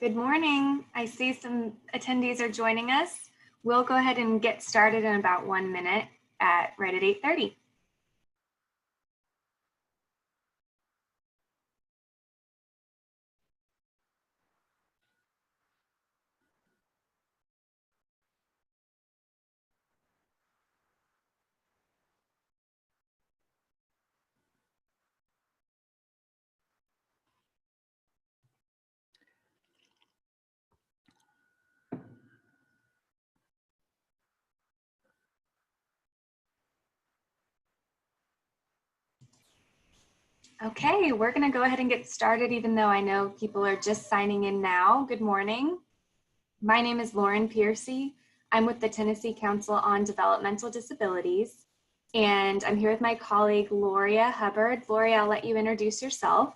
Good morning. I see some attendees are joining us. We'll go ahead and get started in about 1 minute right at 8:30. Okay, we're going to go ahead and get started, even though I know people are just signing in now. Good morning. My name is Lauren Pearcy. I'm with the Tennessee Council on Developmental Disabilities, and I'm here with my colleague, Loria Hubbard. Loria, I'll let you introduce yourself.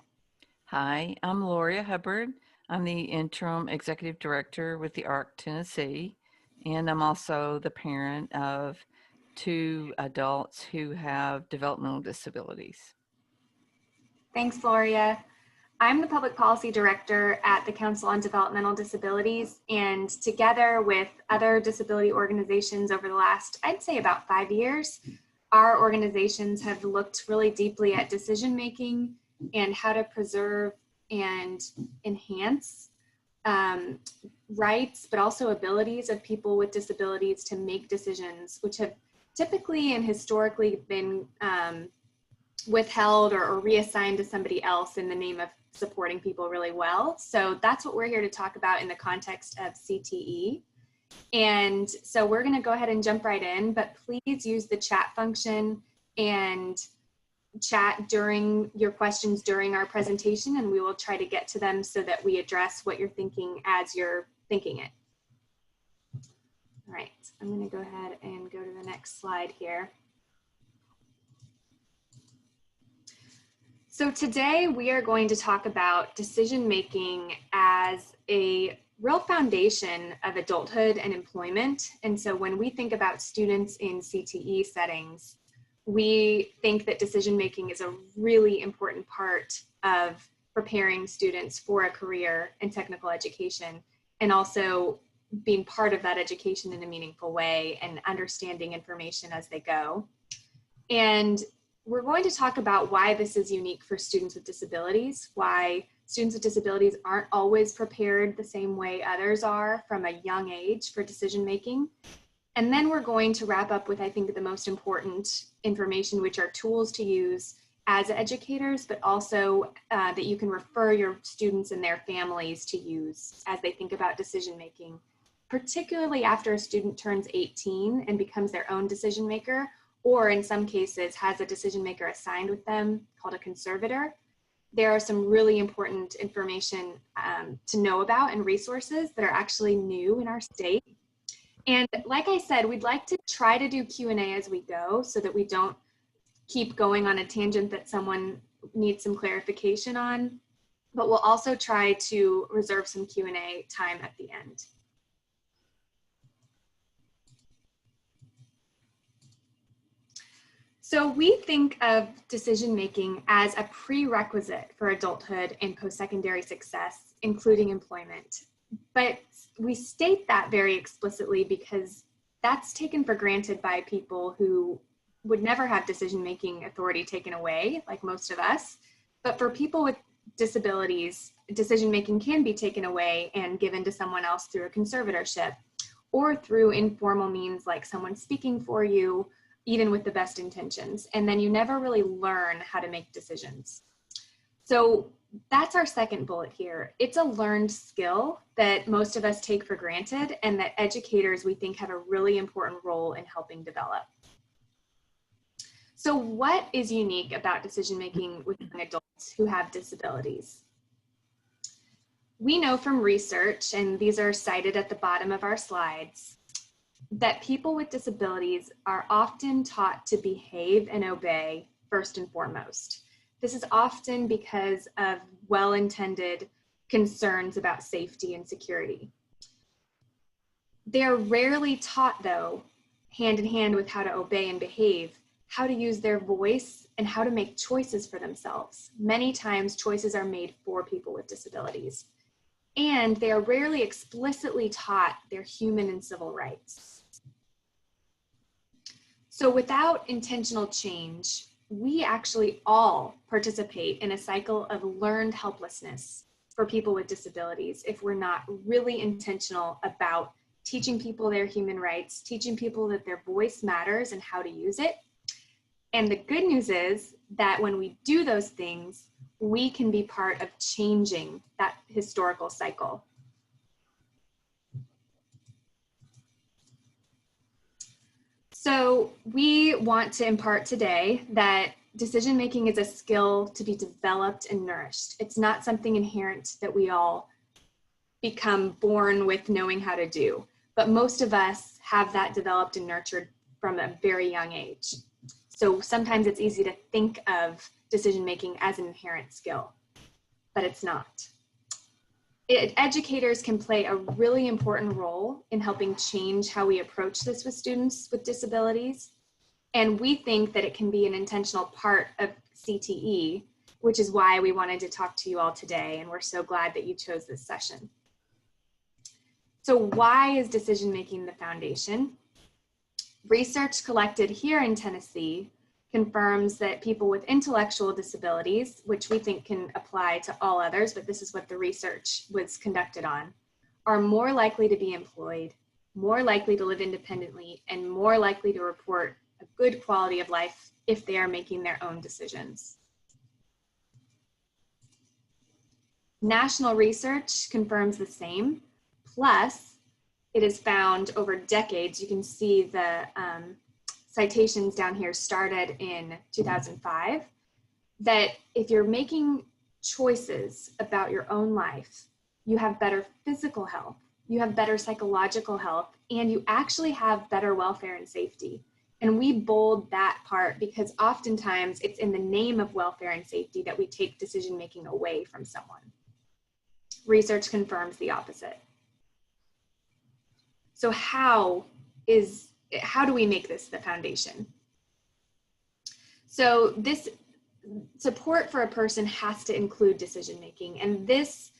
Hi, I'm Loria Hubbard. I'm the Interim Executive Director with the ARC Tennessee, and I'm also the parent of 2 adults who have developmental disabilities. Thanks, Loria. I'm the Public Policy Director at the Council on Developmental Disabilities, and together with other disability organizations over the last, I'd say about 5 years, our organizations have looked really deeply at decision-making and how to preserve and enhance rights, but also abilities of people with disabilities to make decisions, which have typically and historically been withheld or reassigned to somebody else in the name of supporting people really well. So that's what we're here to talk about in the context of CTE. And so we're going to go ahead and jump right in, but please use the chat function and chat during your questions during our presentation, and we will try to get to them so that we address what you're thinking as you're thinking it. All right, I'm going to go ahead and go to the next slide here. So today we are going to talk about decision-making as a real foundation of adulthood and employment. And so when we think about students in CTE settings, we think that decision-making is a really important part of preparing students for a career in technical education, and also being part of that education in a meaningful way and understanding information as they go. And we're going to talk about why this is unique for students with disabilities, why students with disabilities aren't always prepared the same way others are from a young age for decision making. And then we're going to wrap up with, I think, the most important information, which are tools to use as educators, but also that you can refer your students and their families to use as they think about decision making, particularly after a student turns 18 and becomes their own decision maker, or in some cases has a decision maker assigned with them called a conservator. There are some really important information to know about and resources that are actually new in our state. And like I said, we'd like to try to do Q&A as we go so that we don't keep going on a tangent that someone needs some clarification on, but we'll also try to reserve some Q&A time at the end. So we think of decision-making as a prerequisite for adulthood and post-secondary success, including employment. But we state that very explicitly because that's taken for granted by people who would never have decision-making authority taken away, like most of us. But for people with disabilities, decision-making can be taken away and given to someone else through a conservatorship or through informal means like someone speaking for you, even with the best intentions, and then you never really learn how to make decisions. So that's our second bullet here. It's a learned skill that most of us take for granted and that educators, we think, have a really important role in helping develop. So what is unique about decision-making with young adults who have disabilities? We know from research, and these are cited at the bottom of our slides, that people with disabilities are often taught to behave and obey first and foremost. This is often because of well-intended concerns about safety and security. They're rarely taught, though, hand in hand with how to obey and behave, how to use their voice and how to make choices for themselves. Many times choices are made for people with disabilities. and they are rarely explicitly taught their human and civil rights. So without intentional change, we actually all participate in a cycle of learned helplessness for people with disabilities if we're not really intentional about teaching people their human rights, teaching people that their voice matters and how to use it. And the good news is that when we do those things, we can be part of changing that historical cycle. So we want to impart today that decision-making is a skill to be developed and nourished. It's not something inherent that we all become born with knowing how to do, but most of us have that developed and nurtured from a very young age. So sometimes it's easy to think of decision-making as an inherent skill, but it's not. Educators can play a really important role in helping change how we approach this with students with disabilities. And we think that it can be an intentional part of CTE, which is why we wanted to talk to you all today. And we're so glad that you chose this session. So why is decision-making the foundation? Research collected here in Tennessee confirms that people with intellectual disabilities, which we think can apply to all others, but this is what the research was conducted on, are more likely to be employed, more likely to live independently, and more likely to report a good quality of life if they are making their own decisions. National research confirms the same, plus it is found over decades. You can see the citations down here started in 2005, that if you're making choices about your own life, you have better physical health, you have better psychological health, and you actually have better welfare and safety. And we bold that part because oftentimes it's in the name of welfare and safety that we take decision-making away from someone. Research confirms the opposite. So how do we make this the foundation? So this support for a person has to include decision-making, and this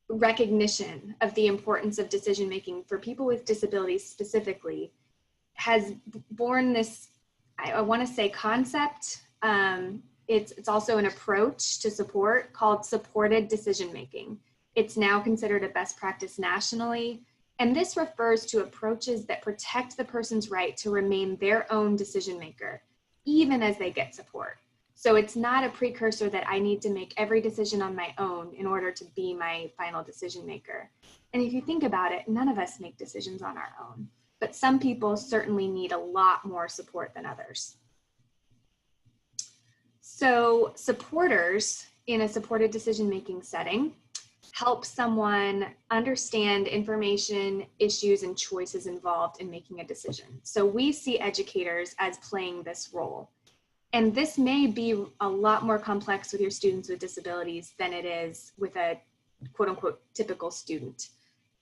recognition of the importance of decision-making for people with disabilities specifically has born this, I want to say, concept. It's also an approach to support called supported decision-making. It's now considered a best practice nationally. And this refers to approaches that protect the person's right to remain their own decision maker, even as they get support. So it's not a precursor that I need to make every decision on my own in order to be my final decision maker. And if you think about it, none of us make decisions on our own, but some people certainly need a lot more support than others. So supporters in a supported decision-making setting help someone understand information, issues, and choices involved in making a decision. So we see educators as playing this role. And this may be a lot more complex with your students with disabilities than it is with a quote unquote typical student.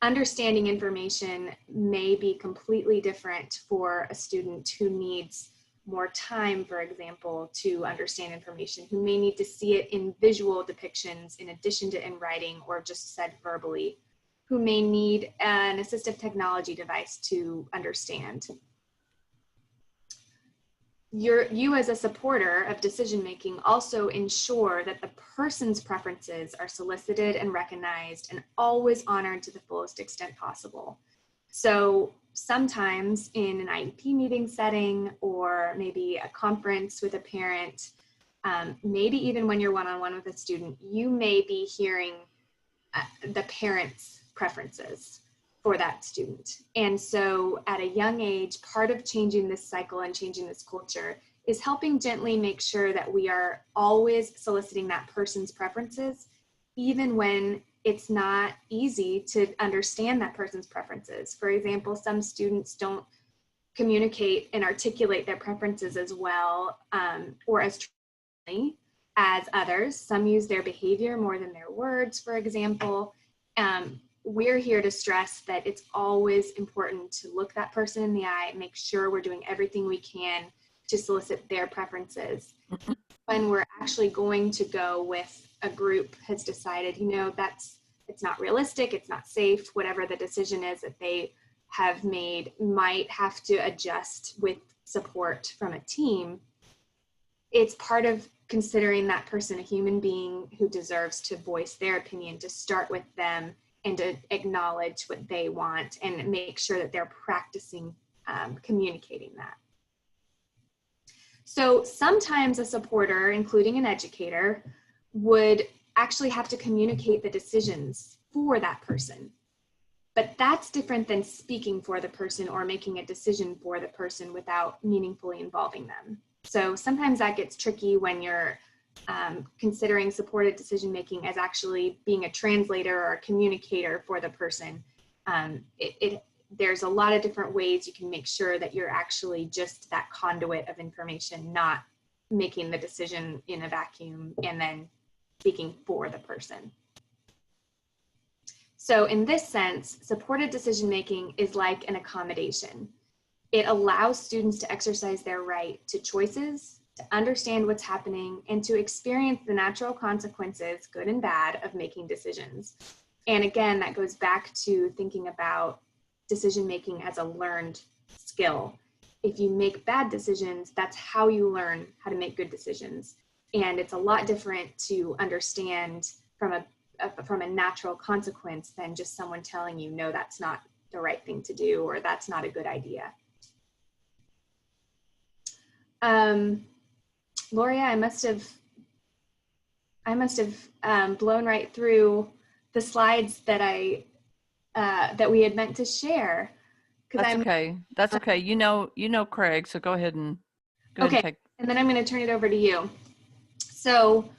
Understanding information may be completely different for a student who needs more time, for example, to understand information, who may need to see it in visual depictions in addition to in writing or just said verbally, who may need an assistive technology device to understand. You as a supporter of decision-making also ensure that the person's preferences are solicited and recognized and always honored to the fullest extent possible. So sometimes in an IEP meeting setting, or maybe a conference with a parent, maybe even when you're one-on-one with a student, you may be hearing the parent's preferences for that student. And so at a young age, part of changing this cycle and changing this culture is helping gently make sure that we are always soliciting that person's preferences, even when it's not easy to understand that person's preferences. For example, some students don't communicate and articulate their preferences as well or as truly as others. Some use their behavior more than their words, for example. We're here to stress that it's always important to look that person in the eye, make sure we're doing everything we can to solicit their preferences. When we're actually going to go with a group has decided, you know, it's not realistic, it's not safe, whatever the decision is that they have made might have to adjust with support from a team. It's part of considering that person a human being who deserves to voice their opinion, to start with them and to acknowledge what they want and make sure that they're practicing communicating that. So sometimes a supporter, including an educator, would actually have to communicate the decisions for that person. But that's different than speaking for the person or making a decision for the person without meaningfully involving them. So sometimes that gets tricky when you're considering supported decision-making as actually being a translator or a communicator for the person. There's a lot of different ways you can make sure that you're actually just that conduit of information, not making the decision in a vacuum and then speaking for the person. So in this sense, supported decision-making is like an accommodation. It allows students to exercise their right to choices, to understand what's happening, and to experience the natural consequences, good and bad, of making decisions. And again, that goes back to thinking about decision-making as a learned skill. If you make bad decisions, that's how you learn how to make good decisions. And it's a lot different to understand from a natural consequence than just someone telling you, no, that's not the right thing to do, or that's not a good idea. Gloria, I must have blown right through the slides that that we had meant to share. That's okay. That's okay. You know Craig, so go ahead and okay. take. And then I'm going to turn it over to you. So,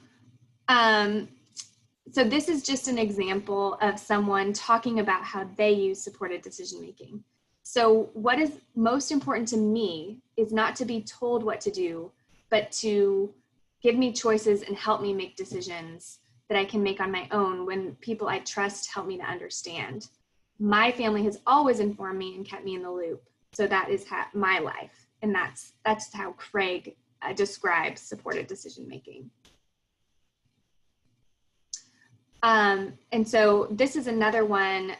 so this is just an example of someone talking about how they use supported decision-making. So what is most important to me is not to be told what to do, but to give me choices and help me make decisions that I can make on my own when people I trust help me to understand. My family has always informed me and kept me in the loop. So that is my life. And that's how Craig describes supported decision-making. And so this is another one.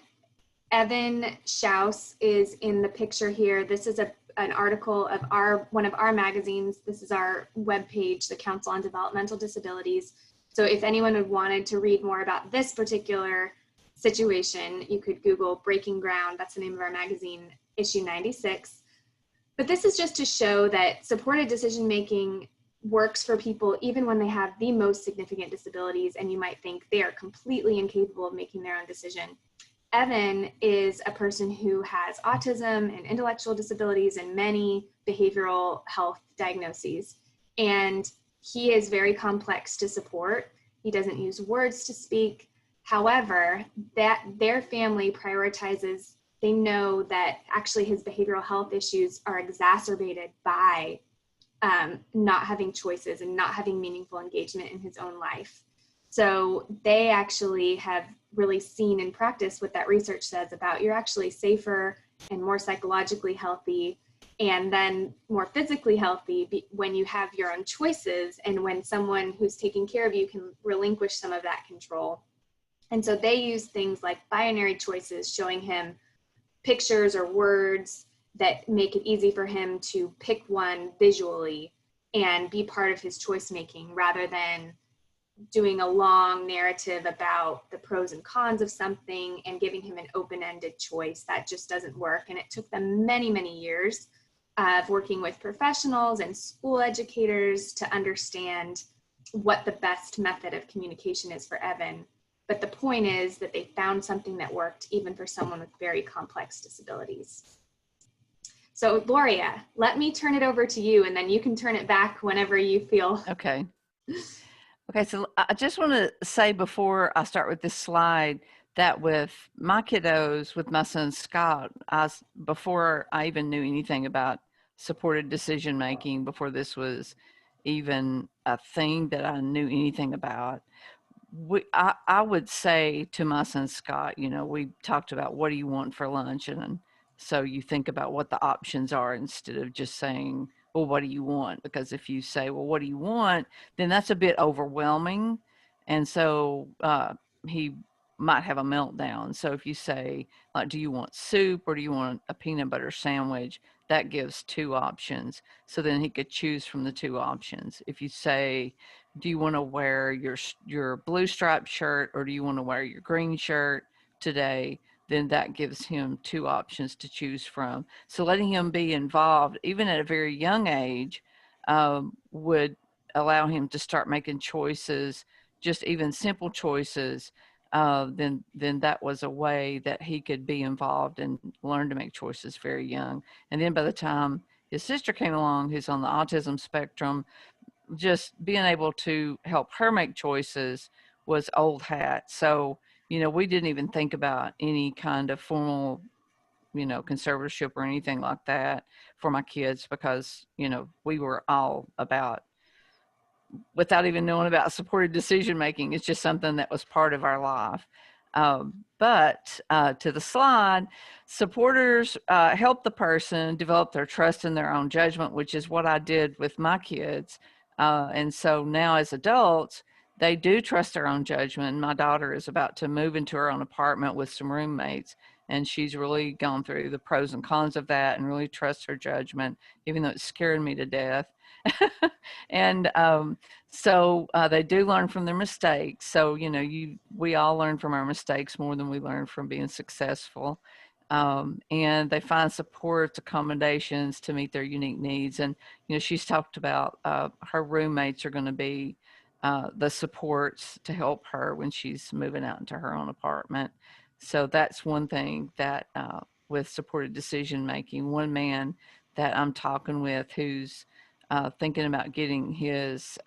Evan Schaus is in the picture here. This is an article of one of our magazines. This is our webpage, the Council on Developmental Disabilities. So if anyone would wanted to read more about this particular situation, you could Google Breaking Ground. That's the name of our magazine, issue 96. But this is just to show that supported decision-making works for people even when they have the most significant disabilities and you might think they are completely incapable of making their own decision. Evan is a person who has autism and intellectual disabilities and many behavioral health diagnoses. And he is very complex to support. He doesn't use words to speak. However, that their family prioritizes, they know that actually his behavioral health issues are exacerbated by not having choices and not having meaningful engagement in his own life. So they actually have really seen in practice what that research says about you're actually safer and more psychologically healthy and then more physically healthy when you have your own choices and when someone who's taking care of you can relinquish some of that control. And so they use things like binary choices, showing him pictures or words that make it easy for him to pick one visually and be part of his choice making rather than doing a long narrative about the pros and cons of something and giving him an open-ended choice. That just doesn't work. And it took them many, many years of working with professionals and school educators to understand what the best method of communication is for Evan. But the point is that they found something that worked even for someone with very complex disabilities. So Gloria, let me turn it over to you and then you can turn it back whenever you feel. Okay. Okay, so I just want to say before I start with this slide that with my kiddos, with my son Scott, before I even knew anything about supported decision making, before this was even a thing that I knew anything about, I would say to my son Scott, you know, we talked about what do you want for lunch, and so you think about what the options are instead of just saying, well, what do you want? Because if you say, well, what do you want, then that's a bit overwhelming. And so he might have a meltdown. So if you say, like, do you want soup or do you want a peanut butter sandwich? That gives two options. So then he could choose from the two options. If you say, do you want to wear your blue striped shirt or do you want to wear your green shirt today? Then that gives him two options to choose from. So letting him be involved, even at a very young age, would allow him to start making choices, just even simple choices. Then that was a way that he could be involved and learn to make choices very young. And then by the time his sister came along, who's on the autism spectrum, just being able to help her make choices was old hat. So, we didn't even think about any kind of formal, conservatorship or anything like that for my kids because, we were all about, without even knowing about supported decision making. It's just something that was part of our life. But to the slide, supporters help the person develop their trust in their own judgment, which is what I did with my kids. And so now as adults, they do trust their own judgment. My daughter is about to move into her own apartment with some roommates, and she's really gone through the pros and cons of that and really trusts her judgment, even though it's scaring me to death. And so they do learn from their mistakes. So, we all learn from our mistakes more than we learn from being successful. And they find supports, accommodations to meet their unique needs. And, she's talked about her roommates are going to be the supports to help her when she's moving out into her own apartment. So that's one thing that with supported decision making, one man that I'm talking with who's thinking about getting his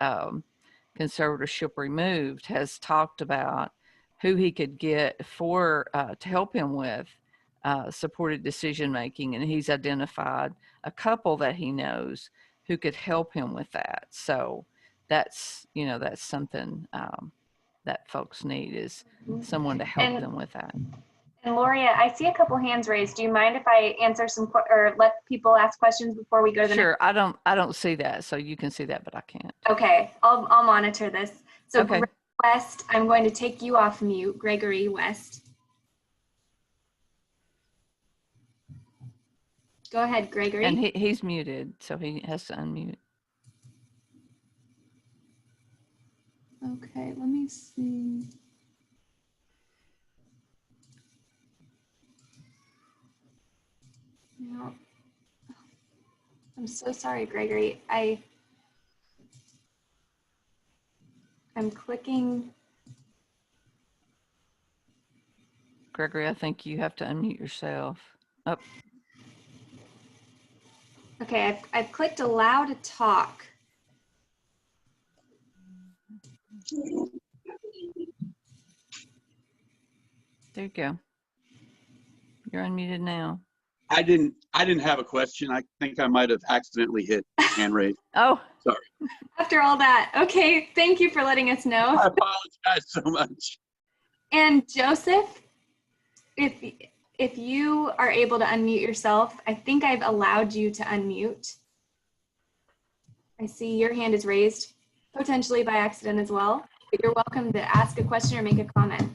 conservatorship removed has talked about who he could get for to help him with supported decision making, and he's identified a couple that he knows who could help him with that. So that's something that folks need, is someone to help them with that. And Loria, I see a couple hands raised. Do you mind if I answer or let people ask questions before we go to the Sure. next? I don't see that, so you can see that, but I can't. Okay, I'll monitor this. So Okay. Greg West, I'm going to take you off mute. Gregory West. Go ahead, Gregory. And he's muted, so he has to unmute. Okay, let me see. No. I'm so sorry, Gregory. I'm clicking. Gregory, I think you have to unmute yourself. Oh. Okay, I've clicked allow to talk. There you go. You're unmuted now. I didn't have a question. I think I might have accidentally hit hand raise. Oh, sorry. After all that, okay, thank you for letting us know. I apologize so much. And Joseph, if you are able to unmute yourself, I think I've allowed you to unmute. I see your hand is raised, potentially by accident as well. But you're welcome to ask a question or make a comment.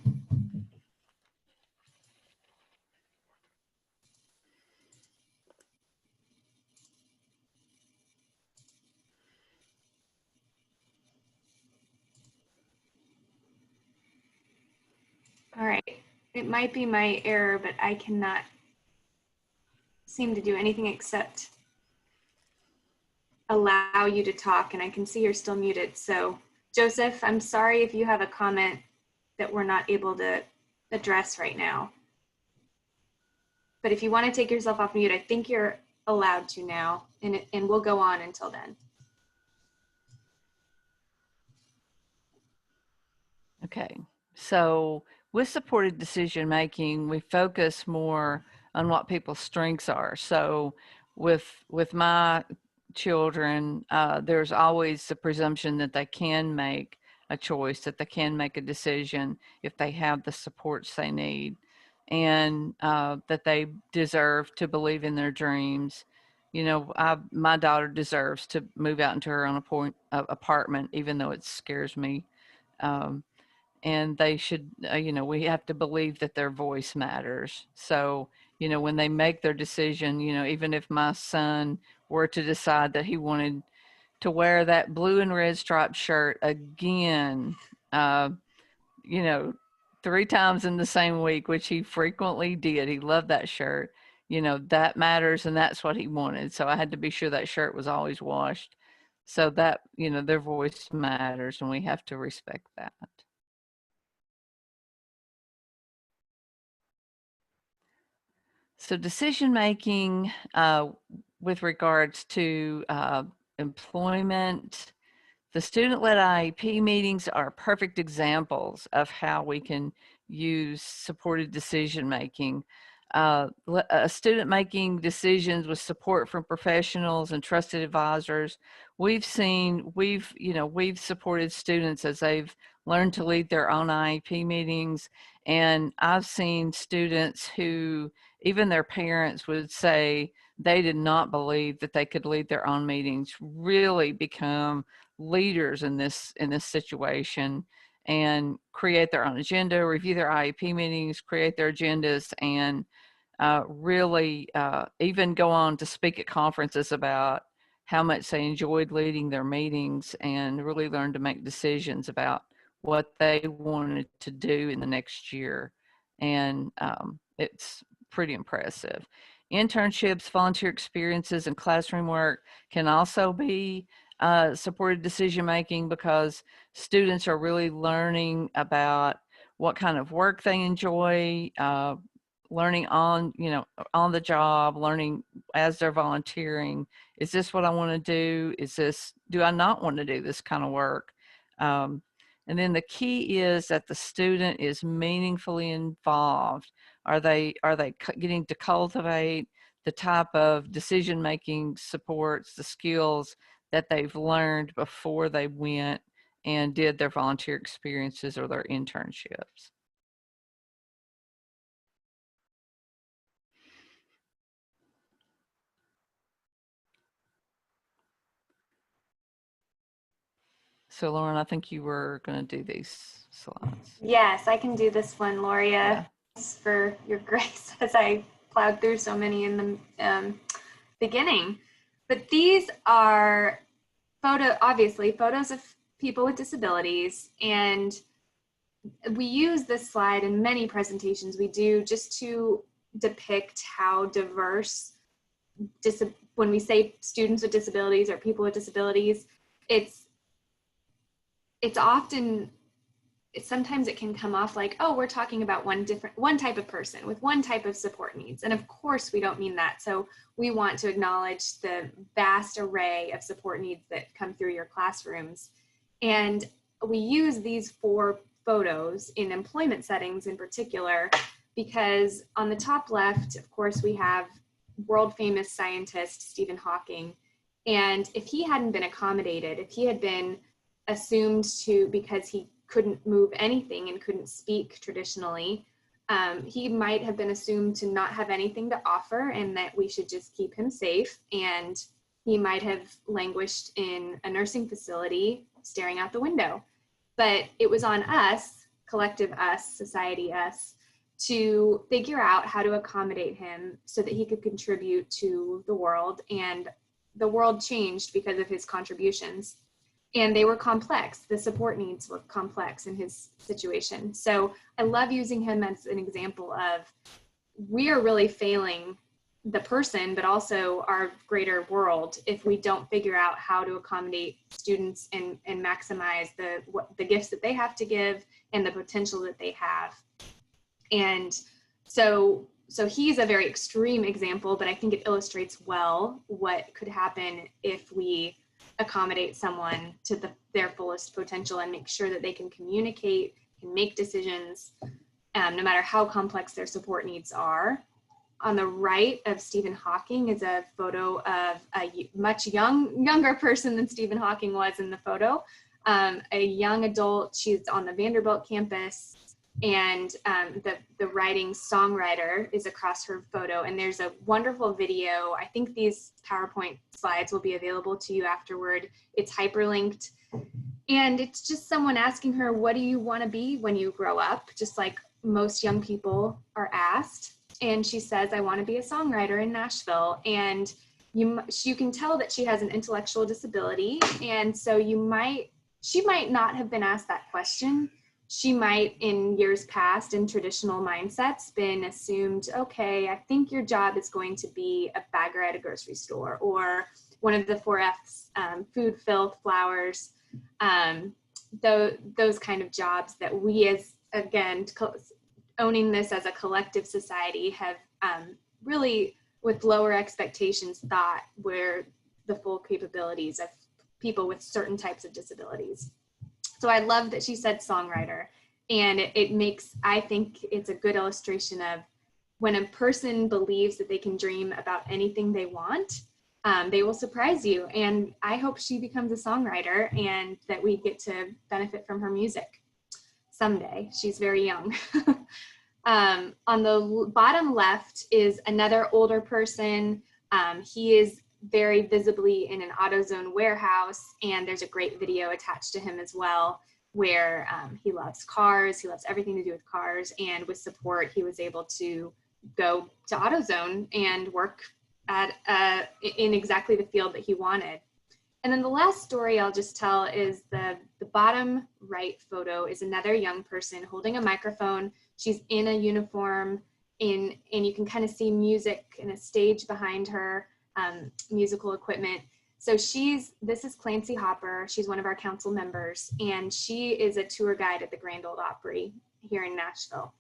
All right, it might be my error, but I cannot seem to do anything except allow you to talk, and I can see you're still muted. So Joseph, I'm sorry if you have a comment that we're not able to address right now. But if you want to take yourself off mute, I think you're allowed to now, and we'll go on until then. okay. So with supported decision making, we focus more on what people's strengths are. So with my children, there's always the presumption that they can make a choice, that they can make a decision if they have the supports they need, and that they deserve to believe in their dreams. My daughter deserves to move out into her own apartment, even though it scares me. and they should, we have to believe that their voice matters. So, when they make their decision, even if my son were to decide that he wanted to wear that blue and red striped shirt again, uh, you know, 3 times in the same week, which he frequently did. He loved that shirt. That matters, and that's what he wanted. So I had to be sure that shirt was always washed. So that, their voice matters, and we have to respect that. So decision making with regards to employment, the student-led IEP meetings are perfect examples of how we can use supported decision-making. A student making decisions with support from professionals and trusted advisors. We've supported students as they've learned to lead their own IEP meetings. And I've seen students who, even their parents would say they did not believe that they could lead their own meetings, really become leaders in this situation and create their own agenda, review their IEP meetings, create their agendas, and really even go on to speak at conferences about how much they enjoyed leading their meetings and really learn to make decisions about what they wanted to do in the next year. And it's pretty impressive. Internships, volunteer experiences, and classroom work can also be supported decision making, because students are really learning about what kind of work they enjoy, learning on on the job, learning as they're volunteering. Is this what I want to do? Do I not want to do this kind of work? And then the key is that the student is meaningfully involved. Are they getting to cultivate the type of decision-making supports, the skills that they've learned before they went and did their volunteer experiences or their internships? So Lauren, I think you were going to do these slides. Yes, I can do this one, Loria. Yeah. Thanks for your grace as I plowed through so many in the beginning. But these are obviously photos of people with disabilities, and we use this slide in many presentations we do just to depict how diverse, when we say students with disabilities or people with disabilities, it's often, sometimes it can come off like, oh, we're talking about one type of person with one type of support needs. And of course we don't mean that. So we want to acknowledge the vast array of support needs that come through your classrooms. And we use these 4 photos in employment settings in particular, because on the top left, of course, we have world famous scientist Stephen Hawking. And if he hadn't been accommodated, if he had been assumed to, because he couldn't move anything and couldn't speak traditionally, he might have been assumed to not have anything to offer and that we should just keep him safe. And he might have languished in a nursing facility staring out the window. But it was on us, collective us, society us, to figure out how to accommodate him so that he could contribute to the world. And the world changed because of his contributions. And they were complex. The support needs were complex in his situation. So I love using him as an example of, we are really failing the person, but also our greater world if we don't figure out how to accommodate students and maximize the gifts that they have to give and the potential that they have. And so he's a very extreme example, but I think it illustrates well what could happen if we accommodate someone to their fullest potential and make sure that they can communicate, can make decisions, no matter how complex their support needs are. On the right of Stephen Hawking is a photo of a much younger person than Stephen Hawking was in the photo, a young adult. She's on the Vanderbilt campus, and the writing songwriter is across her photo. And there's a wonderful video. I think these PowerPoint slides will be available to you afterward. It's hyperlinked. And it's just someone asking her, what do you want to be when you grow up? Just like most young people are asked. And she says, I want to be a songwriter in Nashville. And you can tell that she has an intellectual disability. And so she might not have been asked that question. She might, in years past, in traditional mindsets, been assumed, okay, I think your job is going to be a bagger at a grocery store, or one of the 4Fs, food, filth, flowers, those kind of jobs that we, as, again, owning this as a collective society, have really, with lower expectations, thought were the full capabilities of people with certain types of disabilities. So I love that she said songwriter, and it makes, I think it's a good illustration of when a person believes that they can dream about anything they want, they will surprise you. And I hope she becomes a songwriter and that we get to benefit from her music someday. She's very young. On the bottom left is another older person. He is very visibly in an AutoZone warehouse, and there's a great video attached to him as well, where he loves cars, he loves everything to do with cars, and with support he was able to go to AutoZone and work at in exactly the field that he wanted. And then the last story I'll just tell is the bottom right photo is another young person holding a microphone. She's in a uniform, and you can kind of see music and a stage behind her, musical equipment. So this is Clancy Hopper. She's one of our council members, and she is a tour guide at the Grand Ole Opry here in Nashville.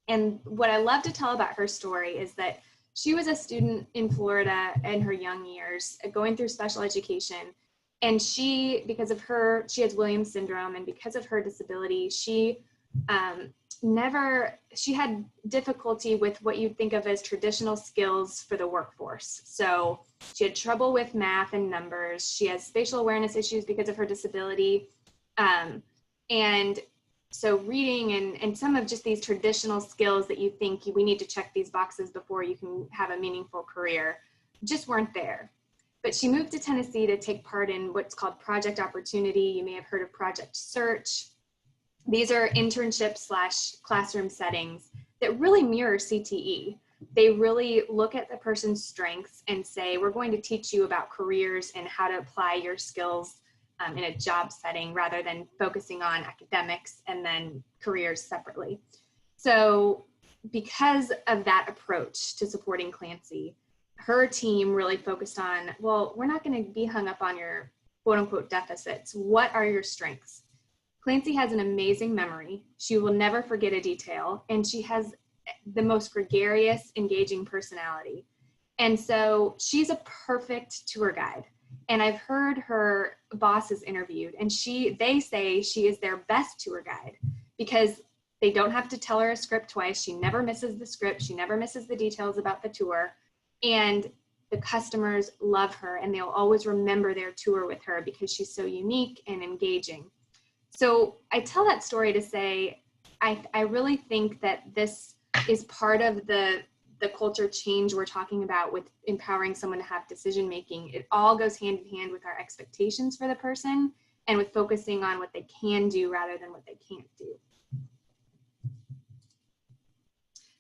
And what I love to tell about her story is that she was a student in Florida in her young years, going through special education. And she has Williams syndrome, and because of her disability, she had difficulty with what you'd think of as traditional skills for the workforce. So she had trouble with math and numbers. She has spatial awareness issues because of her disability. And so reading and some of just these traditional skills that you think we need to check these boxes before you can have a meaningful career just weren't there. But she moved to Tennessee to take part in what's called Project Opportunity. You may have heard of Project Search. These are internship/classroom settings that really mirror CTE. They really look at the person's strengths and say, we're going to teach you about careers and how to apply your skills in a job setting, rather than focusing on academics and then careers separately. So because of that approach to supporting Clancy, her team really focused on, well, we're not going to be hung up on your quote unquote deficits. What are your strengths? Clancy has an amazing memory. She will never forget a detail, and she has the most gregarious, engaging personality. And so she's a perfect tour guide. And I've heard her bosses interviewed, and they say she is their best tour guide because they don't have to tell her a script twice. She never misses the script. She never misses the details about the tour. And the customers love her, and they'll always remember their tour with her because she's so unique and engaging. So I tell that story to say, I really think that this is part of the culture change we're talking about with empowering someone to have decision making. It all goes hand in hand with our expectations for the person and with focusing on what they can do rather than what they can't do.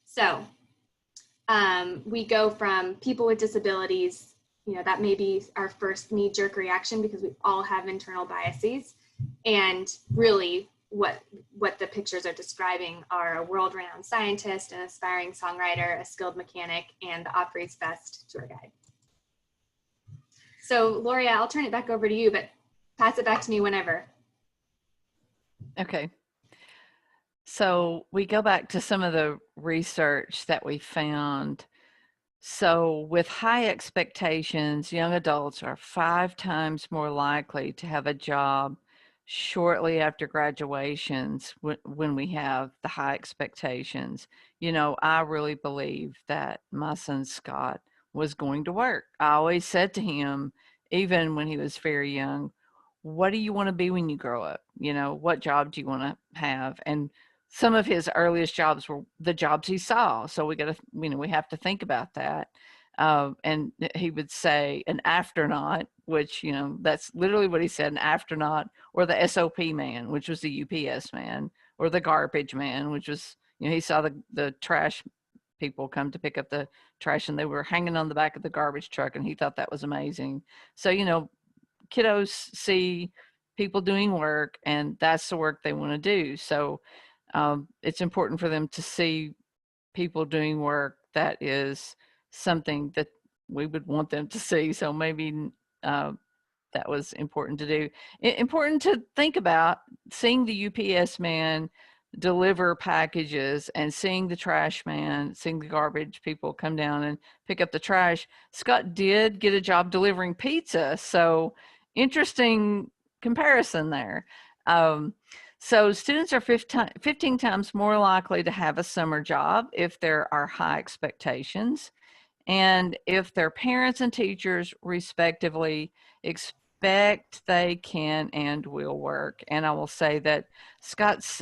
So we go from people with disabilities, that may be our first knee-jerk reaction because we all have internal biases. And really what the pictures are describing are a world-renowned scientist, an aspiring songwriter, a skilled mechanic, and the Opry's best tour guide. So Loria, I'll turn it back over to you, but pass it back to me whenever. Okay. So we go back to some of the research that we found. So with high expectations, young adults are 5 times more likely to have a job shortly after graduations when we have the high expectations. I really believe that my son Scott was going to work. I always said to him, even when he was very young, what do you want to be when you grow up? What job do you want to have? And some of his earliest jobs were the jobs he saw. So we have to think about that. And he would say an afternaut, which, you know, that's literally what he said, an afternaut, or the SOP man, which was the UPS man, or the garbage man, which was, you know, he saw the trash people come to pick up the trash and they were hanging on the back of the garbage truck and he thought that was amazing. So, you know, kiddos see people doing work and that's the work they want to do. So it's important for them to see people doing work that is something that we would want them to see. So maybe uh, that was important to do. Important to think about seeing the UPS man deliver packages and seeing the trash man, seeing the garbage people come down and pick up the trash. Scott did get a job delivering pizza. So interesting comparison there. So students are 15 times more likely to have a summer job if there are high expectations. And if their parents and teachers respectively expect, they can and will work. And I will say that Scott's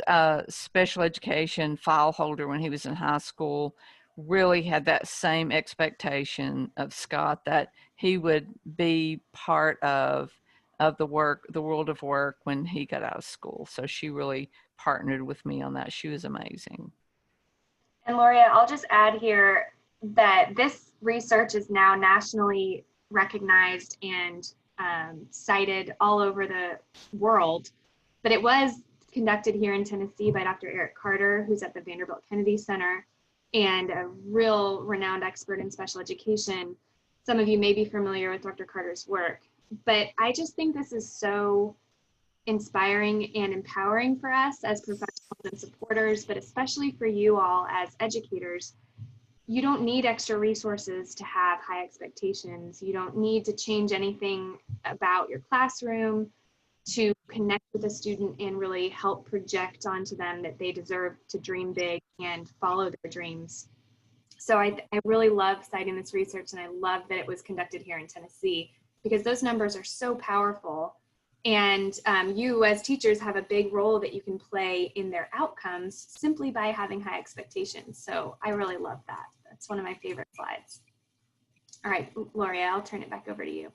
special education file holder when he was in high school really had that same expectation of Scott that he would be part of the world of work when he got out of school. So she really partnered with me on that. She was amazing. And Loria, I'll just add here that this research is now nationally recognized and cited all over the world, but it was conducted here in Tennessee by Dr. Eric Carter, who's at the Vanderbilt Kennedy Center and a real renowned expert in special education. Some of you may be familiar with Dr. Carter's work, but I just think this is so inspiring and empowering for us as professionals and supporters, but especially for you all as educators. You don't need extra resources to have high expectations. You don't need to change anything about your classroom to connect with a student and really help project onto them that they deserve to dream big and follow their dreams. So I really love citing this research, and I love that it was conducted here in Tennessee because those numbers are so powerful. And you as teachers have a big role that you can play in their outcomes simply by having high expectations. So I really love that. That's one of my favorite slides. All right, Loria, I'll turn it back over to you.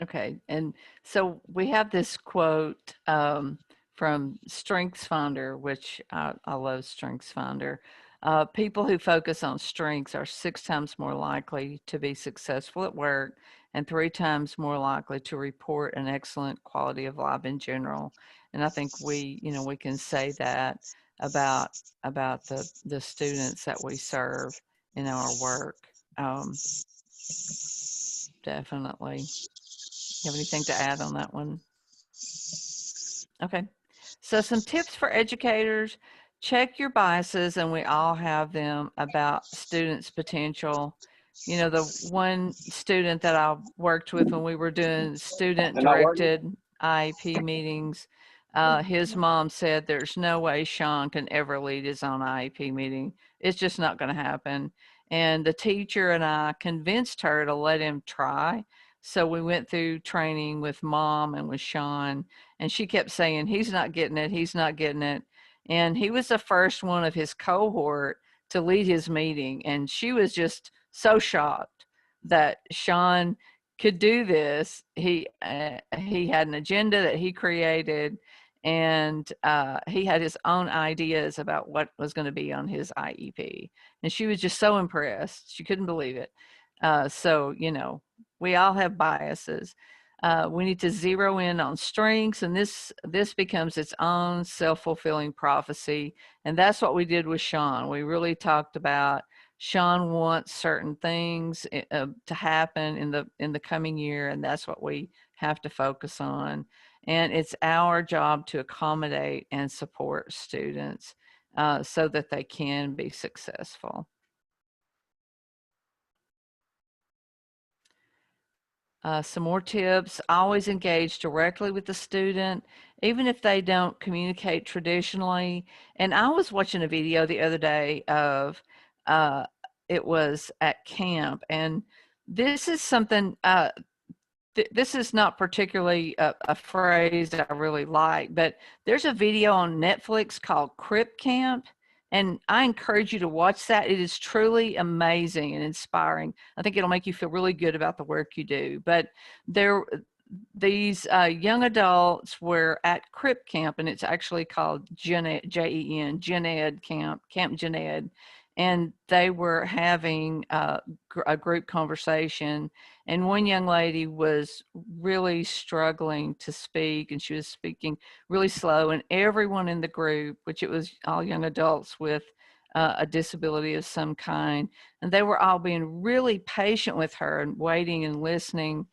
Okay, and so we have this quote from StrengthsFinder, which I love StrengthsFinder. People who focus on strengths are 6 times more likely to be successful at work and 3 times more likely to report an excellent quality of life in general. And I think we can say that about the students that we serve in our work. Definitely. You have anything to add on that one? Okay. So some tips for educators: check your biases, and we all have them, about students' potential. You know, the one student that I worked with when we were doing student-directed IEP meetings, his mom said, there's no way Sean can ever lead his own IEP meeting. It's just not going to happen. And the teacher and I convinced her to let him try. So we went through training with mom and with Sean, and she kept saying, he's not getting it, he's not getting it. And he was the first one of his cohort to lead his meeting. And she was just so shocked that Sean could do this. He had an agenda that he created, and he had his own ideas about what was going to be on his IEP. And she was just so impressed. She couldn't believe it. So, you know, we all have biases. We need to zero in on strengths, and this becomes its own self-fulfilling prophecy. And that's what we did with Sean. We really talked about Sean wants certain things to happen in the coming year, and that's what we have to focus on. And it's our job to accommodate and support students so that they can be successful. Some more tips: always engage directly with the student, even if they don't communicate traditionally. And I was watching a video the other day of, it was at camp, and this is something, this is not particularly a phrase that I really like, but there's a video on Netflix called Crip Camp. And I encourage you to watch that. It is truly amazing and inspiring. I think it'll make you feel really good about the work you do. But these young adults were at CRIP camp, and it's actually called Gen Ed, Gen Ed Camp, Camp Gen Ed. And they were having a group conversation, and one young lady was really struggling to speak, and she was speaking really slow, and everyone in the group, which it was all young adults with a disability of some kind, and they were all being really patient with her and waiting and listening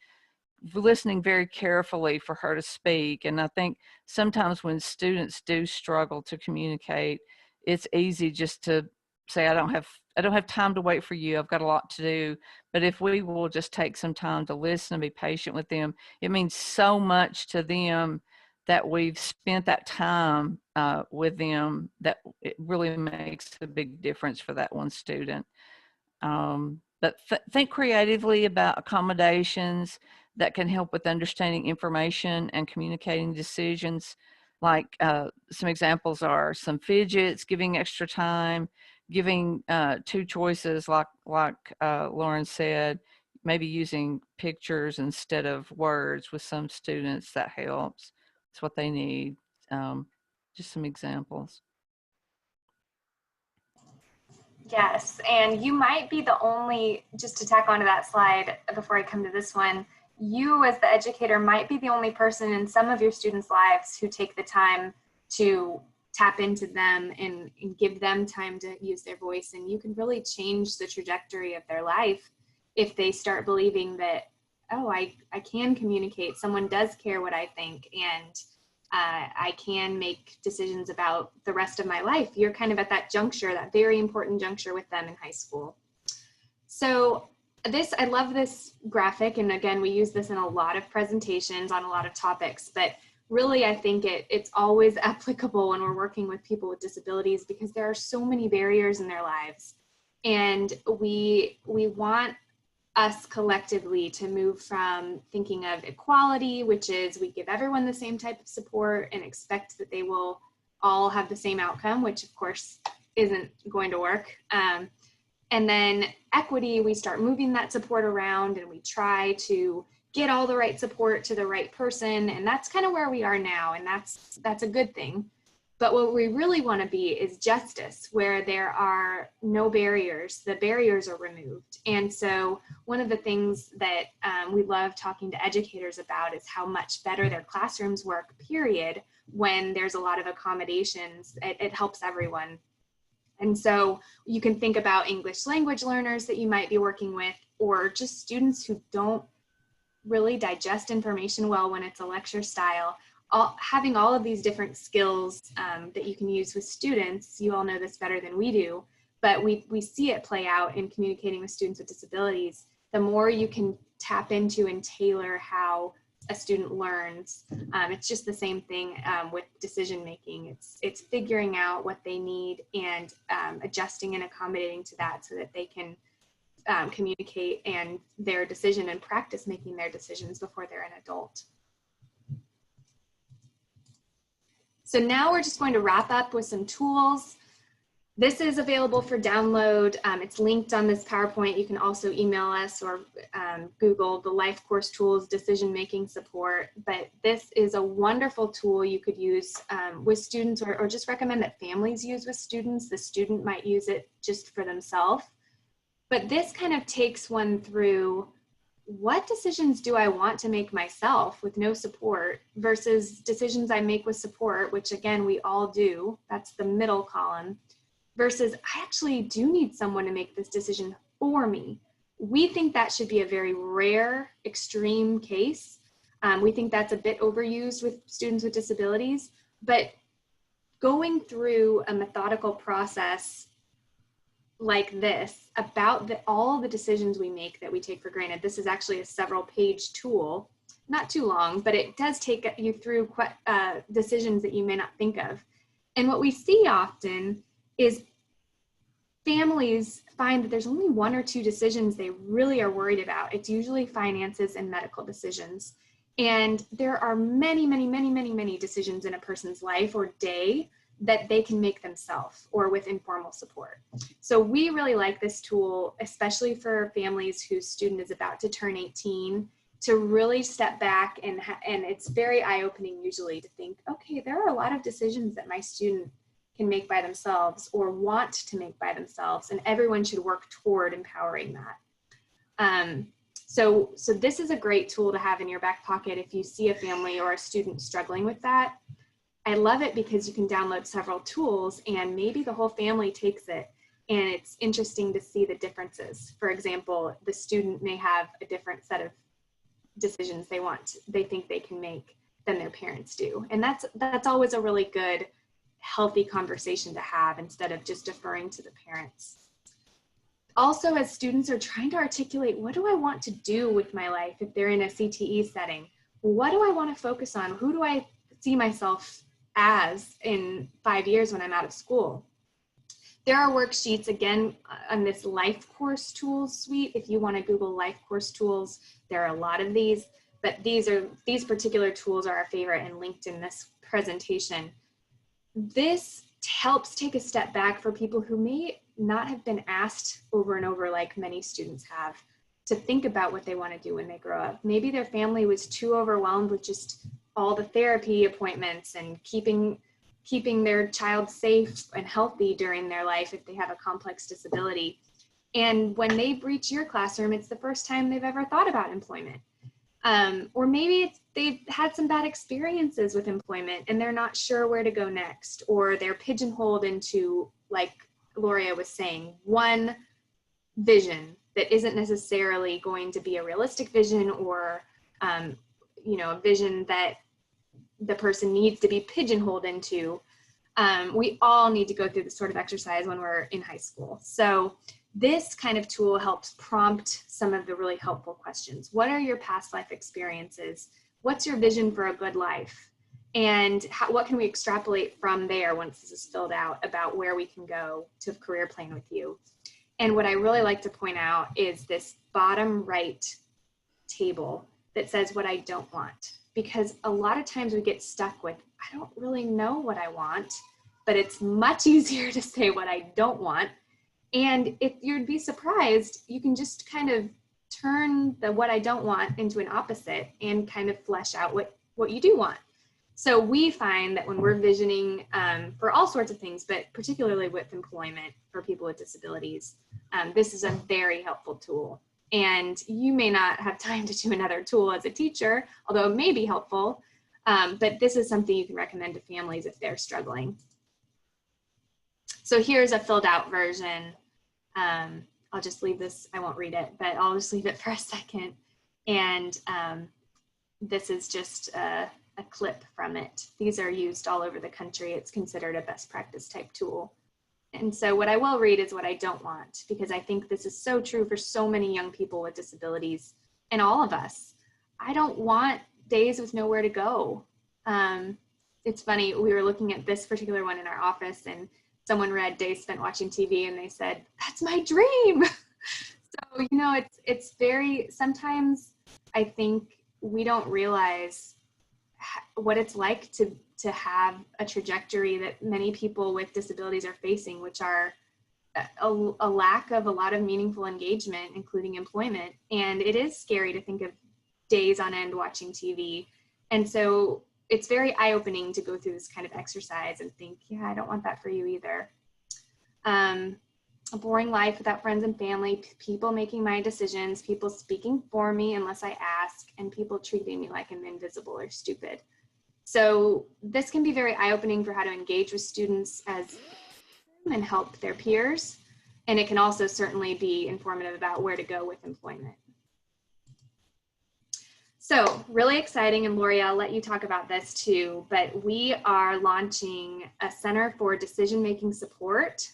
very carefully for her to speak. And I think sometimes when students do struggle to communicate, it's easy just to say, I don't have time to wait for you. I've got a lot to do. But if we will just take some time to listen and be patient with them, it means so much to them that we've spent that time with them, that it really makes a big difference for that one student. But think creatively about accommodations that can help with understanding information and communicating decisions. Like some examples are some fidgets, giving extra time, giving two choices, like Lauren said, maybe using pictures instead of words with some students. That helps. It's what they need. Just some examples. Yes, and you might be the only, just to tack onto that slide before I come to this one, you as the educator might be the only person in some of your students' lives who take the time to tap into them and give them time to use their voice. And you can really change the trajectory of their life if they start believing that, oh, I can communicate. Someone does care what I think, and I can make decisions about the rest of my life. You're kind of at that juncture, that very important juncture with them in high school. So I love this graphic. And again, we use this in a lot of presentations on a lot of topics, but really I think it's always applicable when we're working with people with disabilities, because there are so many barriers in their lives. And we want us collectively to move from thinking of equality, which is we give everyone the same type of support and expect that they will all have the same outcome, which of course isn't going to work. And then equity, we start moving that support around and we try to get all the right support to the right person. And that's kind of where we are now. And that's a good thing. But what we really want to be is justice, where there are no barriers. The barriers are removed. And so one of the things that we love talking to educators about is how much better their classrooms work, period, when there's a lot of accommodations. It helps everyone. And so you can think about English language learners that you might be working with, or just students who don't really digest information well when it's a lecture style. Having all of these different skills that you can use with students, you all know this better than we do, but we see it play out in communicating with students with disabilities. The more you can tap into and tailor how a student learns, it's just the same thing with decision making. It's figuring out what they need and adjusting and accommodating to that so that they can communicate and their decision and practice making their decisions before they're an adult. So now we're just going to wrap up with some tools. This is available for download. It's linked on this PowerPoint. You can also email us or Google the Life Course Tools Decision Making Support. But this is a wonderful tool you could use with students, or just recommend that families use with students. The student might use it just for themselves. But this kind of takes one through, what decisions do I want to make myself with no support versus decisions I make with support, which again, we all do. That's the middle column. Versus I actually do need someone to make this decision for me. We think that should be a very rare, extreme case. We think that's a bit overused with students with disabilities, but going through a methodical process like this about all the decisions we make that we take for granted. This is actually a several page tool, not too long, but it does take you through decisions that you may not think of. And what we see often is families find that there's only one or two decisions they really are worried about. It's usually finances and medical decisions. And there are many, many, many, many, many decisions in a person's life or day that they can make themselves or with informal support. So we really like this tool, especially for families whose student is about to turn 18, to really step back and it's very eye-opening usually to think, okay, there are a lot of decisions that my student can make by themselves or want to make by themselves, and everyone should work toward empowering that. So this is a great tool to have in your back pocket if you see a family or a student struggling with that. I love it because you can download several tools and maybe the whole family takes it, and it's interesting to see the differences. For example, the student may have a different set of decisions they think they can make than their parents do. And that's always a really good, healthy conversation to have instead of just deferring to the parents. Also, as students are trying to articulate, what do I want to do with my life if they're in a CTE setting? What do I want to focus on? Who do I see myself as in 5 years when I'm out of school? There are worksheets, again, on this life course tools suite. If you want to Google life course tools, there are a lot of these, but these particular tools are our favorite and linked in this presentation. This helps take a step back for people who may not have been asked over and over, like many students have, to think about what they want to do when they grow up. Maybe their family was too overwhelmed with just all the therapy appointments and keeping their child safe and healthy during their life if they have a complex disability. And when they reach your classroom, it's the first time they've ever thought about employment. Or maybe they've had some bad experiences with employment and they're not sure where to go next, or they're pigeonholed into, like Gloria was saying, one vision that isn't necessarily going to be a realistic vision, or a vision that the person needs to be pigeonholed into. We all need to go through this sort of exercise when we're in high school. So this kind of tool helps prompt some of the really helpful questions. What are your past life experiences? What's your vision for a good life? And what can we extrapolate from there once this is filled out about where we can go to career plan with you? And what I really like to point out is this bottom right table that says what I don't want. Because a lot of times we get stuck with, I don't really know what I want, but it's much easier to say what I don't want. And if you'd be surprised, you can just kind of turn the what I don't want into an opposite and kind of flesh out what you do want. So we find that when we're visioning for all sorts of things, but particularly with employment for people with disabilities, this is a very helpful tool. And you may not have time to do another tool as a teacher, although it may be helpful, but this is something you can recommend to families if they're struggling. So here's a filled out version. I'll just leave this, I won't read it, but I'll just leave it for a second. And this is just a clip from it. These are used all over the country. It's considered a best practice type tool. And so what I will read is what I don't want, because I think this is so true for so many young people with disabilities and all of us. I don't want days with nowhere to go. It's funny, we were looking at this particular one in our office and someone read days spent watching TV and they said, that's my dream. So, it's very, sometimes I think we don't realize what it's like to have a trajectory that many people with disabilities are facing, which are a lack of a lot of meaningful engagement, including employment. And it is scary to think of days on end watching TV. And so it's very eye-opening to go through this kind of exercise and think, yeah, I don't want that for you either. A boring life without friends and family, people making my decisions, people speaking for me unless I ask, and people treating me like I'm invisible or stupid. So this can be very eye-opening for how to engage with students and help their peers. And it can also certainly be informative about where to go with employment. So really exciting, and Lori, I'll let you talk about this too, but we are launching a Center for Decision-Making Support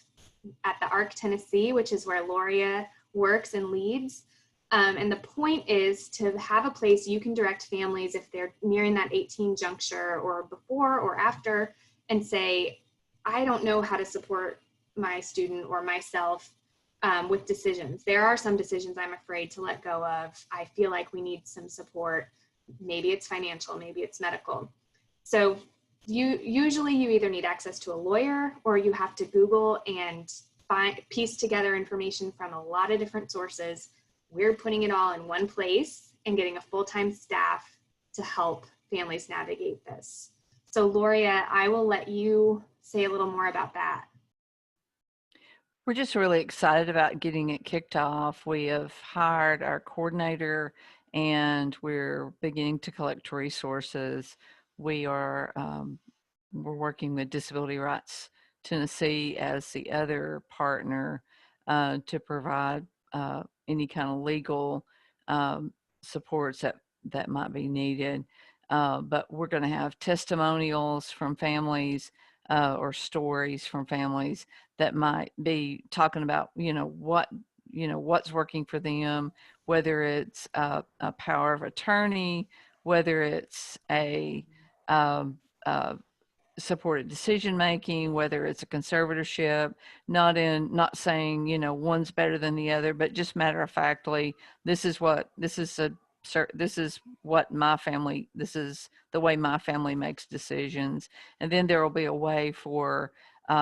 at the ARC Tennessee, which is where Loria works and leads. And the point is to have a place you can direct families if they're nearing that 18 juncture or before or after, and say, I don't know how to support my student or myself with decisions. There are some decisions I'm afraid to let go of. I feel like we need some support. Maybe it's financial, maybe it's medical. So usually you either need access to a lawyer or you have to Google and piece together information from a lot of different sources. We're putting it all in one place and getting a full-time staff to help families navigate this. So Gloria, I will let you say a little more about that. We're just really excited about getting it kicked off. We have hired our coordinator and we're beginning to collect resources. We're working with Disability Rights Tennessee as the other partner to provide any kind of legal supports that might be needed. But we're going to have testimonials from families or stories from families that might be talking about, what's working for them, whether it's a power of attorney, whether it's a supported decision making, whether it's a conservatorship, not saying, one's better than the other, but just matter of factly, this is the way my family makes decisions. And then there will be a way for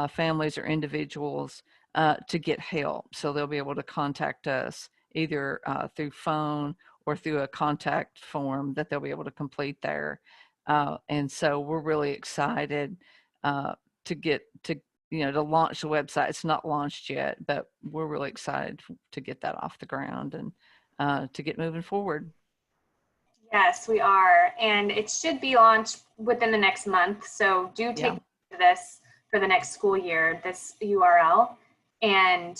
families or individuals to get help. So they'll be able to contact us either through phone or through a contact form that they'll be able to complete there. And so we're really excited to launch the website. It's not launched yet, but we're really excited to get that off the ground and to get moving forward. Yes, we are. And it should be launched within the next month. So do take this for the next school year, this URL, and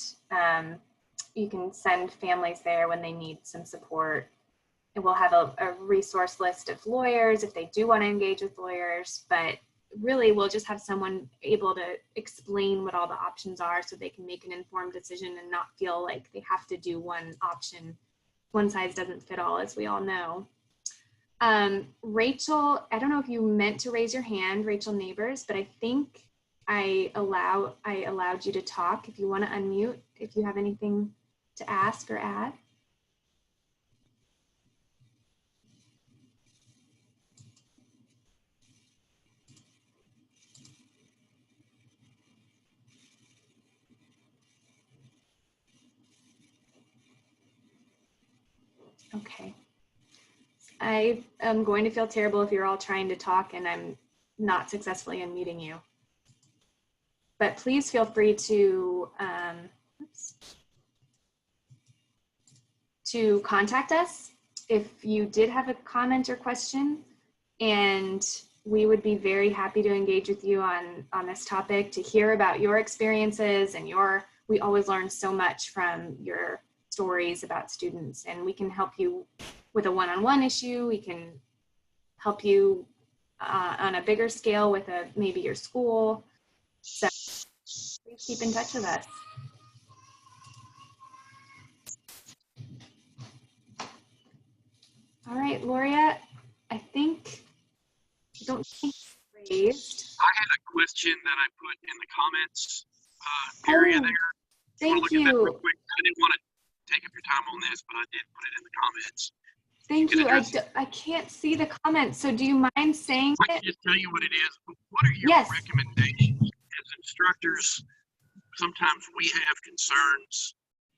you can send families there when they need some support. And we'll have a resource list of lawyers if they do want to engage with lawyers, but really we'll just have someone able to explain what all the options are so they can make an informed decision and not feel like they have to do one option. One size doesn't fit all, as we all know. Rachel, I don't know if you meant to raise your hand, Rachel Neighbors, but I think I allowed you to talk. If you want to unmute, if you have anything to ask or add. Okay. I am going to feel terrible if you're all trying to talk and I'm not successfully unmuting you. But please feel free to contact us if you did have a comment or question, and we would be very happy to engage with you on this topic, to hear about your experiences and we always learn so much from your stories about students, and we can help you with a one-on-one issue. We can help you on a bigger scale with maybe your school. So please keep in touch with us. All right, Gloria, I don't think raised. I had a question that I put in the comments area there. Thank you. Real quick? I didn't want to take up your time on this, but I did put it in the comments. Thank you. I can't see the comments, so do you mind saying it? I can just tell you what it is. What are your recommendations as instructors? Sometimes we have concerns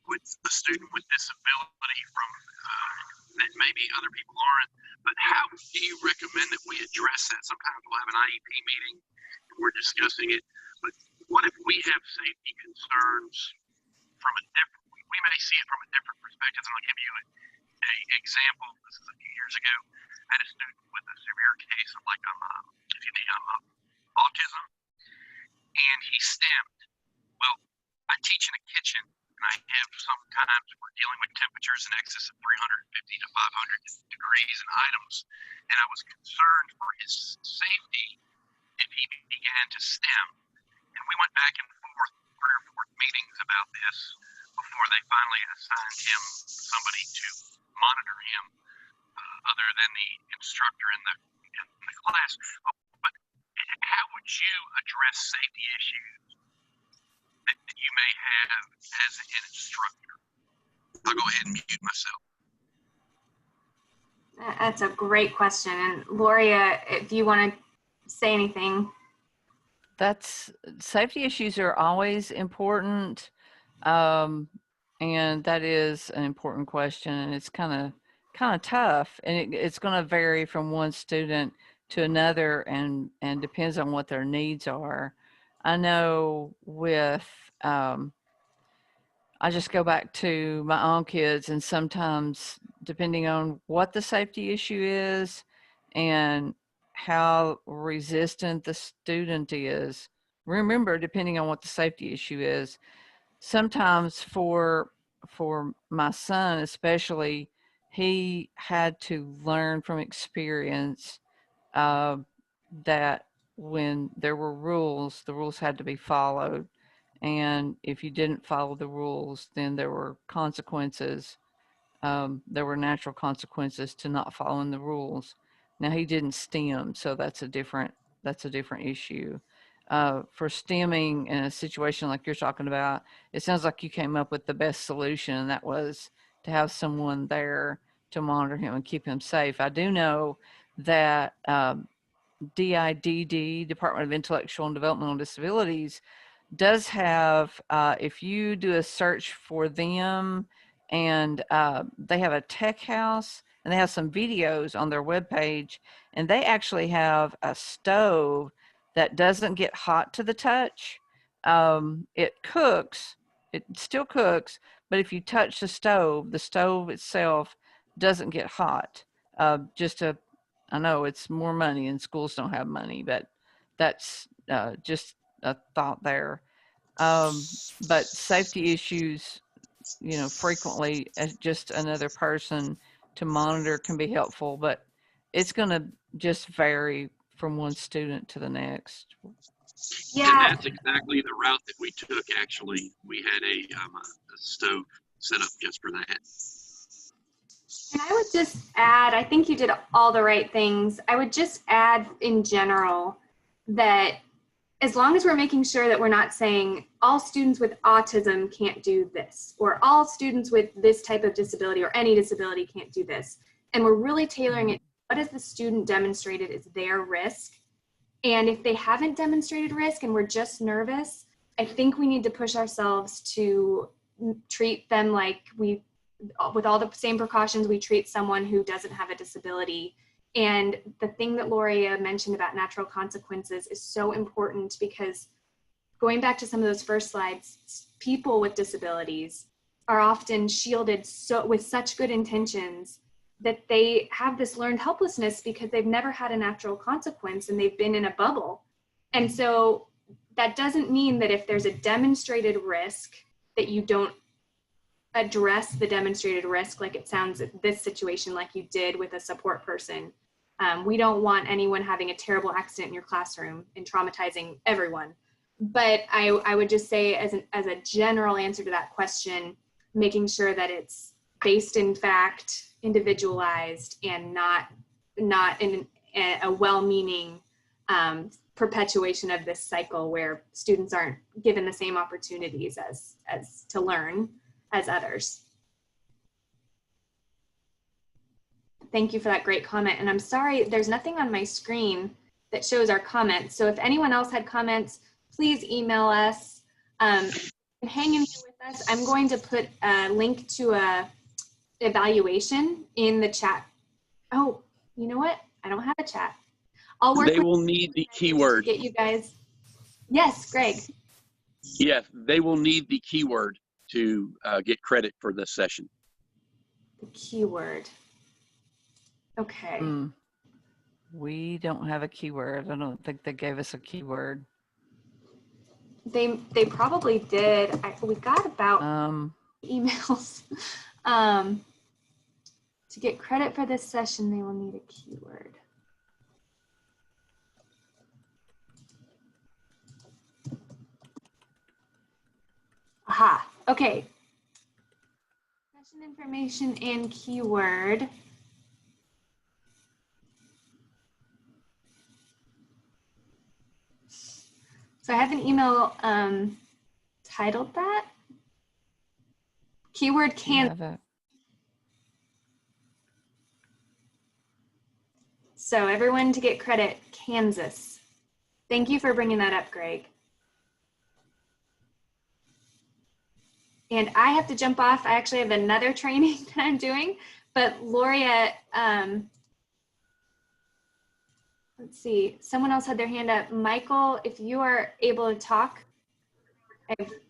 with a student with disability from that maybe other people aren't, but how do you recommend that we address that? Sometimes we'll have an IEP meeting and we're discussing it, but what if we have safety concerns from we may see it from a different perspective. And I'll give you an example. This is a few years ago. I had a student with a severe case of autism, and he stemmed. Well, I teach in a kitchen, and I have sometimes we're dealing with temperatures in excess of 350 to 500 degrees in items, and I was concerned for his safety if he began to stem. And we went back and forth, 3 or 4 meetings about this before they finally assigned him somebody to monitor him other than the instructor in the class. But how would you address safety issues that you may have as an instructor? I'll go ahead and mute myself. That's a great question. And Gloria, if you want to say anything. That's safety issues are always important. And that is an important question, and it's kind of tough, and it's going to vary from one student to another, and depends on what their needs are. I know with I just go back to my own kids, and sometimes depending on what the safety issue is and how resistant the student is, remember, depending on what the safety issue is, sometimes for my son especially, he had to learn from experience uh, that when there were rules, the rules had to be followed, and if you didn't follow the rules, then there were consequences. There were natural consequences to not following the rules. Now, he didn't STEM, so that's a different issue. For STEMing in a situation like you're talking about, it sounds like you came up with the best solution, and that was to have someone there to monitor him and keep him safe. I do know that DIDD, Department of Intellectual and Developmental Disabilities, does have, if you do a search for them, and they have a tech house, and they have some videos on their webpage, and they actually have a stove that doesn't get hot to the touch. It cooks, it still cooks, but if you touch the stove itself doesn't get hot. I know it's more money and schools don't have money, but that's just a thought there. But safety issues, frequently just another person to monitor can be helpful, but it's going to just vary from one student to the next. Yeah. And that's exactly the route that we took. Actually, we had a stove set up just for that. And I would just add, I think you did all the right things. I would just add in general that as long as we're making sure that we're not saying all students with autism can't do this, or all students with this type of disability or any disability can't do this, and we're really tailoring it, what has the student demonstrated is their risk? And if they haven't demonstrated risk and we're just nervous, I think we need to push ourselves to treat them like with all the same precautions we treat someone who doesn't have a disability. And the thing that Loria mentioned about natural consequences is so important, because going back to some of those first slides, people with disabilities are often shielded with such good intentions that they have this learned helplessness because they've never had a natural consequence and they've been in a bubble. And so that doesn't mean that if there's a demonstrated risk that you don't address the demonstrated risk, like it sounds in this situation like you did with a support person. We don't want anyone having a terrible accident in your classroom and traumatizing everyone. But I would just say, as a general answer to that question, making sure that it's based in fact, individualized, and not in a well-meaning perpetuation of this cycle where students aren't given the same opportunities as to learn as others. Thank you for that great comment. And I'm sorry, there's nothing on my screen that shows our comments. So if anyone else had comments, please email us and hang in here with us. I'm going to put a link to a evaluation in the chat. Oh, you know what? I don't have a chat. I'll work. They will need the keyword. Get you guys. Yes, Greg. Yes, they will need the keyword to get credit for this session. The keyword. Okay. We don't have a keyword. I don't think they gave us a keyword. They probably did. We got about emails. To get credit for this session, they will need a keyword. Aha, okay. Session information and keyword. So I have an email titled that. Keyword can. So everyone to get credit, Kansas. Thank you for bringing that up, Greg. And I have to jump off. I actually have another training that I'm doing, but Loria, let's see, someone else had their hand up. Michael, if you are able to talk,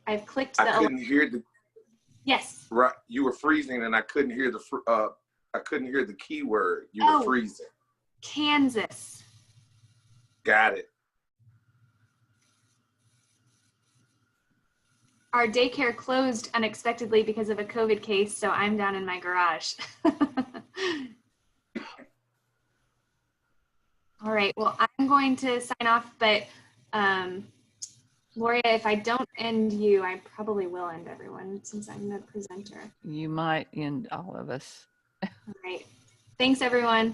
I've clicked the. I couldn't hear the. Yes. Right, you were freezing, and I couldn't hear the keyword. You were freezing. Kansas. Got it. Our daycare closed unexpectedly because of a COVID case, so I'm down in my garage. All right, well, I'm going to sign off, but Gloria, if I don't end you, I probably will end everyone since I'm the presenter. You might end all of us. All right. Thanks, everyone.